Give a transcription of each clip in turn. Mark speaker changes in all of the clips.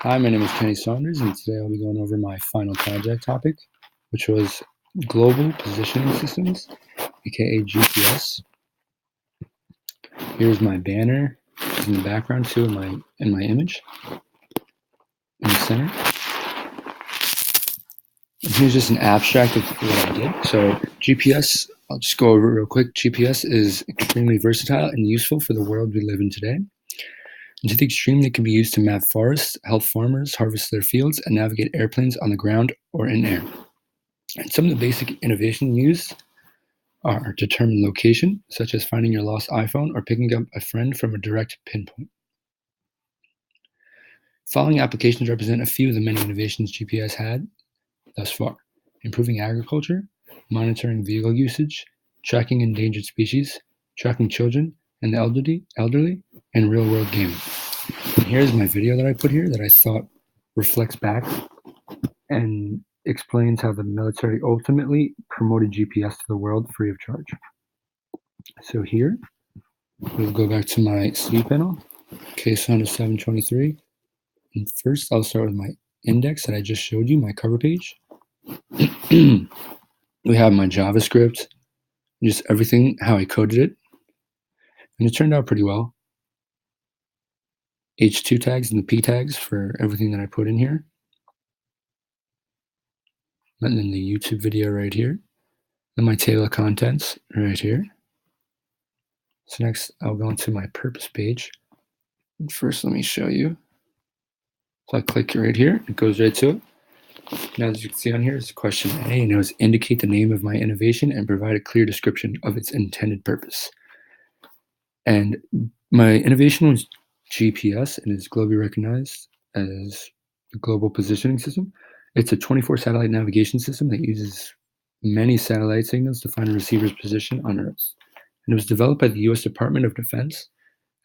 Speaker 1: Hi, my name is Kenny Saunders, and today I'll be going over my final project topic, which was Global Positioning Systems, aka GPS. Here's my banner in the background too, in my image in the center. And here's just an abstract of what I did. So GPS, I'll just go over it real quick. GPS is extremely versatile and useful for the world we live in today. And to the extreme, it can be used to map forests, help farmers harvest their fields, and navigate airplanes on the ground or in air. And some of the basic innovation used are determine location, such as finding your lost iPhone or picking up a friend from a direct pinpoint. Following applications represent a few of the many innovations GPS had thus far: improving agriculture, monitoring vehicle usage, tracking endangered species, tracking children and the elderly, and real-world gaming. And here's my video that I put here that I thought reflects back and explains how the military ultimately promoted GPS to the world free of charge. So here, we'll go back to my C panel, case 723. And first, I'll start with my index that I just showed you, my cover page. We have my JavaScript, just everything, how I coded it. And it turned out pretty well. H2 tags and the P tags for everything that I put in here. And then the YouTube video right here. And my table of contents right here. So next, I'll go into my purpose page. And first, let me show you. So I click right here, it goes right to it. Now, as you can see on here, is question A, and it was indicate the name of my innovation and provide a clear description of its intended purpose. And my innovation was GPS and is globally recognized as the Global Positioning System. It's a 24 satellite navigation system that uses many satellite signals to find a receiver's position on Earth. And it was developed by the US Department of Defense.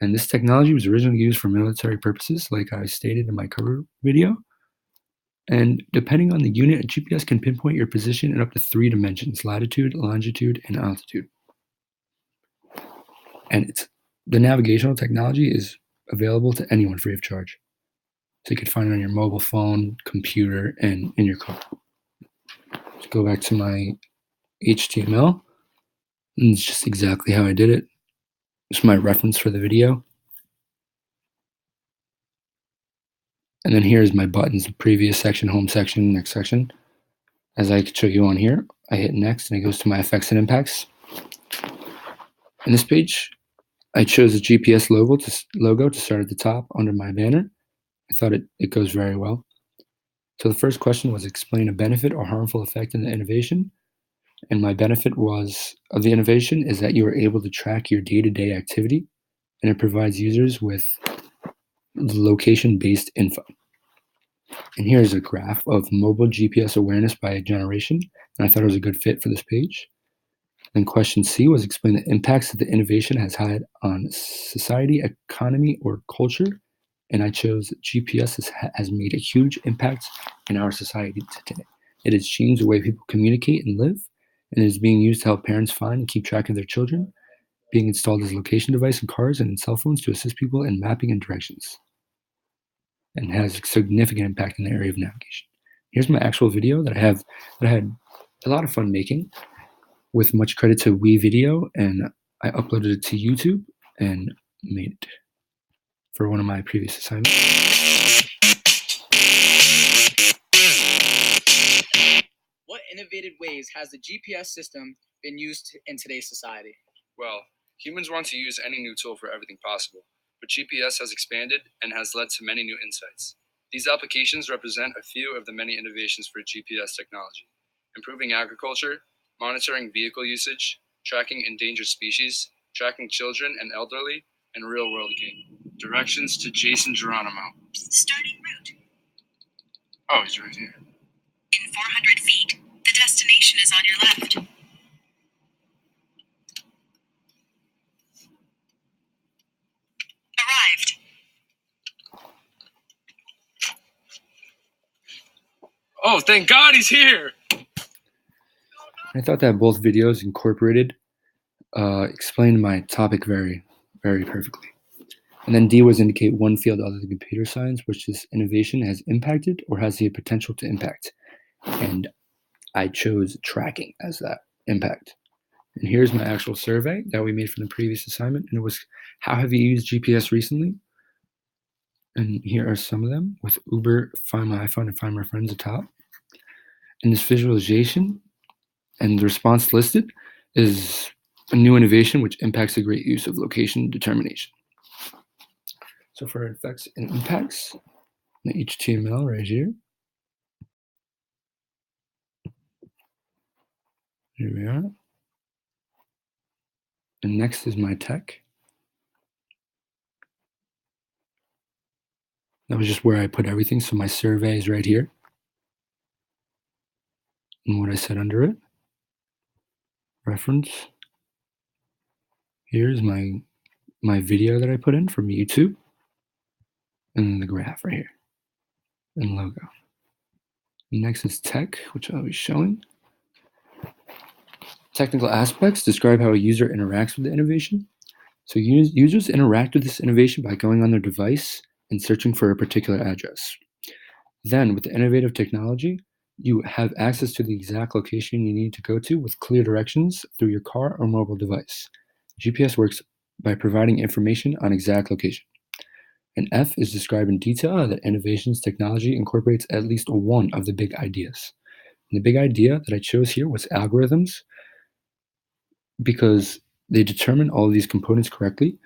Speaker 1: And this technology was originally used for military purposes, like I stated in my cover video. And depending on the unit, a GPS can pinpoint your position in up to 3 dimensions: latitude, longitude, and altitude. And the navigational technology is available to anyone free of charge. So you could find it on your mobile phone, computer, and in your car. Let's go back to my HTML. And it's just exactly how I did it. It's my reference for the video. And then here's my buttons: the previous section, home section, next section. As I could show you on here, I hit next and it goes to my effects and impacts. In this page, I chose the GPS logo to start at the top under my banner. I thought it goes very well. So the first question was explain a benefit or harmful effect in the innovation. And my benefit of the innovation is that you are able to track your day-to-day activity, and it provides users with location-based info. And here's a graph of mobile GPS awareness by generation, and I thought it was a good fit for this page. Then question C was explain the impacts that the innovation has had on society, economy, or culture. And I chose GPS has made a huge impact in our society today. It has changed the way people communicate and live, and it is being used to help parents find and keep track of their children, being installed as a location device in cars and in cell phones to assist people in mapping and directions, and has a significant impact in the area of navigation. Here's my actual video that I had a lot of fun making, with much credit to WeVideo, and I uploaded it to YouTube and made it for one of my previous assignments.
Speaker 2: What innovative ways has the GPS system been used in today's society?
Speaker 3: Well, humans want to use any new tool for everything possible, but GPS has expanded and has led to many new insights. These applications represent a few of the many innovations for GPS technology: improving agriculture, monitoring vehicle usage, tracking endangered species, tracking children and elderly, and real-world gaming. Directions to Jason Geronimo.
Speaker 4: Starting route.
Speaker 3: Oh, he's right here.
Speaker 4: In 400 feet, the destination is on your left. Arrived.
Speaker 3: Oh, thank God he's here!
Speaker 1: I thought that both videos incorporated explained my topic very, very perfectly. And then D was indicate one field other than computer science, which this innovation has impacted or has the potential to impact. And I chose tracking as that impact. And here's my actual survey that we made from the previous assignment. And it was, how have you used GPS recently? And here are some of them with Uber, Find My iPhone, and Find My Friends at the top. And this visualization and the response listed is a new innovation which impacts the great use of location determination. So for effects and impacts, the HTML right here. Here we are. And next is my tech. That was just where I put everything. So my survey is right here. And what I said under it. Reference. Here's my video that I put in from YouTube. And then the graph right here. And logo. Next is tech, which I'll be showing. Technical aspects describe how a user interacts with the innovation. So users interact with this innovation by going on their device and searching for a particular address. Then, with the innovative technology, you have access to the exact location you need to go to with clear directions through your car or mobile device. GPS works by providing information on exact location. And F is described in detail how that innovations technology incorporates at least one of the big ideas. And the big idea that I chose here was algorithms, because they determine all of these components correctly,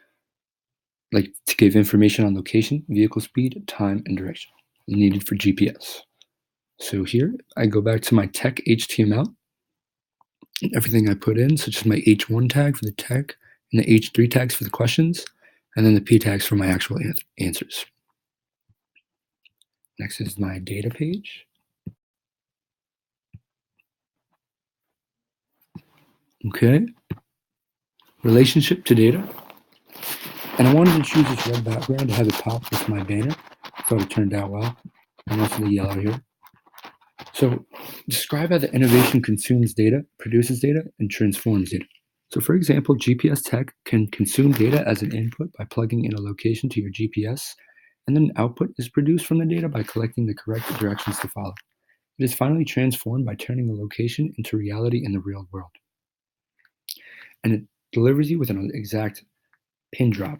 Speaker 1: like to give information on location, vehicle speed, time, and direction needed for GPS. So here I go back to my tech HTML and everything I put in, such as my H1 tag for the tech and the H3 tags for the questions, and then the P tags for my actual answers. Next is my data page. Okay. Relationship to data. And I wanted to choose this red background to have it pop with my banner. I thought it turned out well. And also the yellow here. So describe how the innovation consumes data, produces data, and transforms data. So for example, GPS tech can consume data as an input by plugging in a location to your GPS, and then an output is produced from the data by collecting the correct directions to follow. It is finally transformed by turning the location into reality in the real world. And it delivers you with an exact pin drop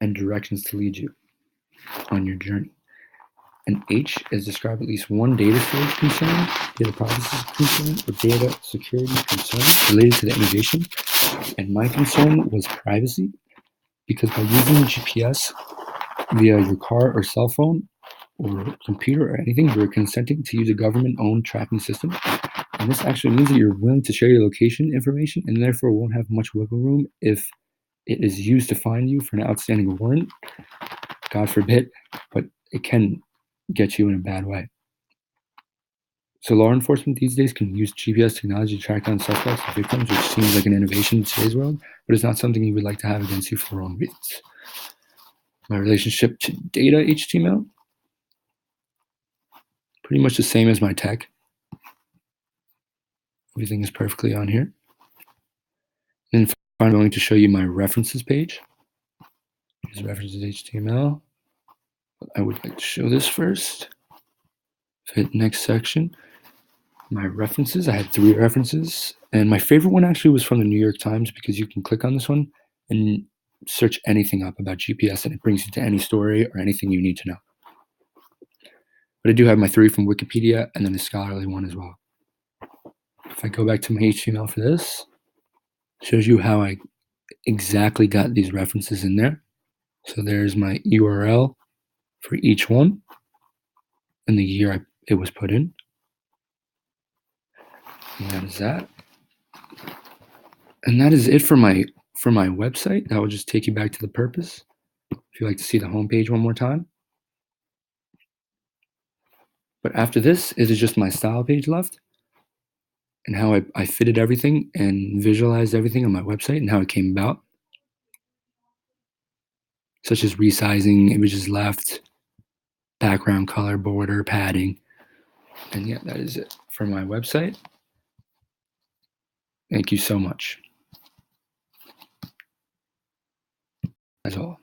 Speaker 1: and directions to lead you on your journey. And H is described at least one data storage concern, data privacy concern, or data security concern related to the innovation. And my concern was privacy, because by using GPS via your car or cell phone or computer or anything, you're consenting to use a government-owned tracking system. And this actually means that you're willing to share your location information and therefore won't have much wiggle room if it is used to find you for an outstanding warrant. God forbid, but it can get you in a bad way. So law enforcement these days can use GPS technology to track down suspects and victims, which seems like an innovation in today's world, but it's not something you would like to have against you for the wrong reasons. My relationship to data HTML, pretty much the same as my tech. Everything is perfectly on here. And I'm going to show you my references page. Here's references HTML. I would like to show this first. Hit next section. My references, I had 3 references. And my favorite one actually was from the New York Times, because you can click on this one and search anything up about GPS and it brings you to any story or anything you need to know. But I do have my 3 from Wikipedia and then a scholarly one as well. If I go back to my HTML for this, it shows you how I exactly got these references in there. So there's my URL for each one and the year it was put in. And that is that. And that is it for my website. That will just take you back to the purpose. If you'd like to see the homepage one more time. But after this, it is just my style page left, and how I fitted everything and visualized everything on my website and how it came about, such as resizing images left, background color, border, padding. And yeah, that is it for my website. Thank you so much. That's all.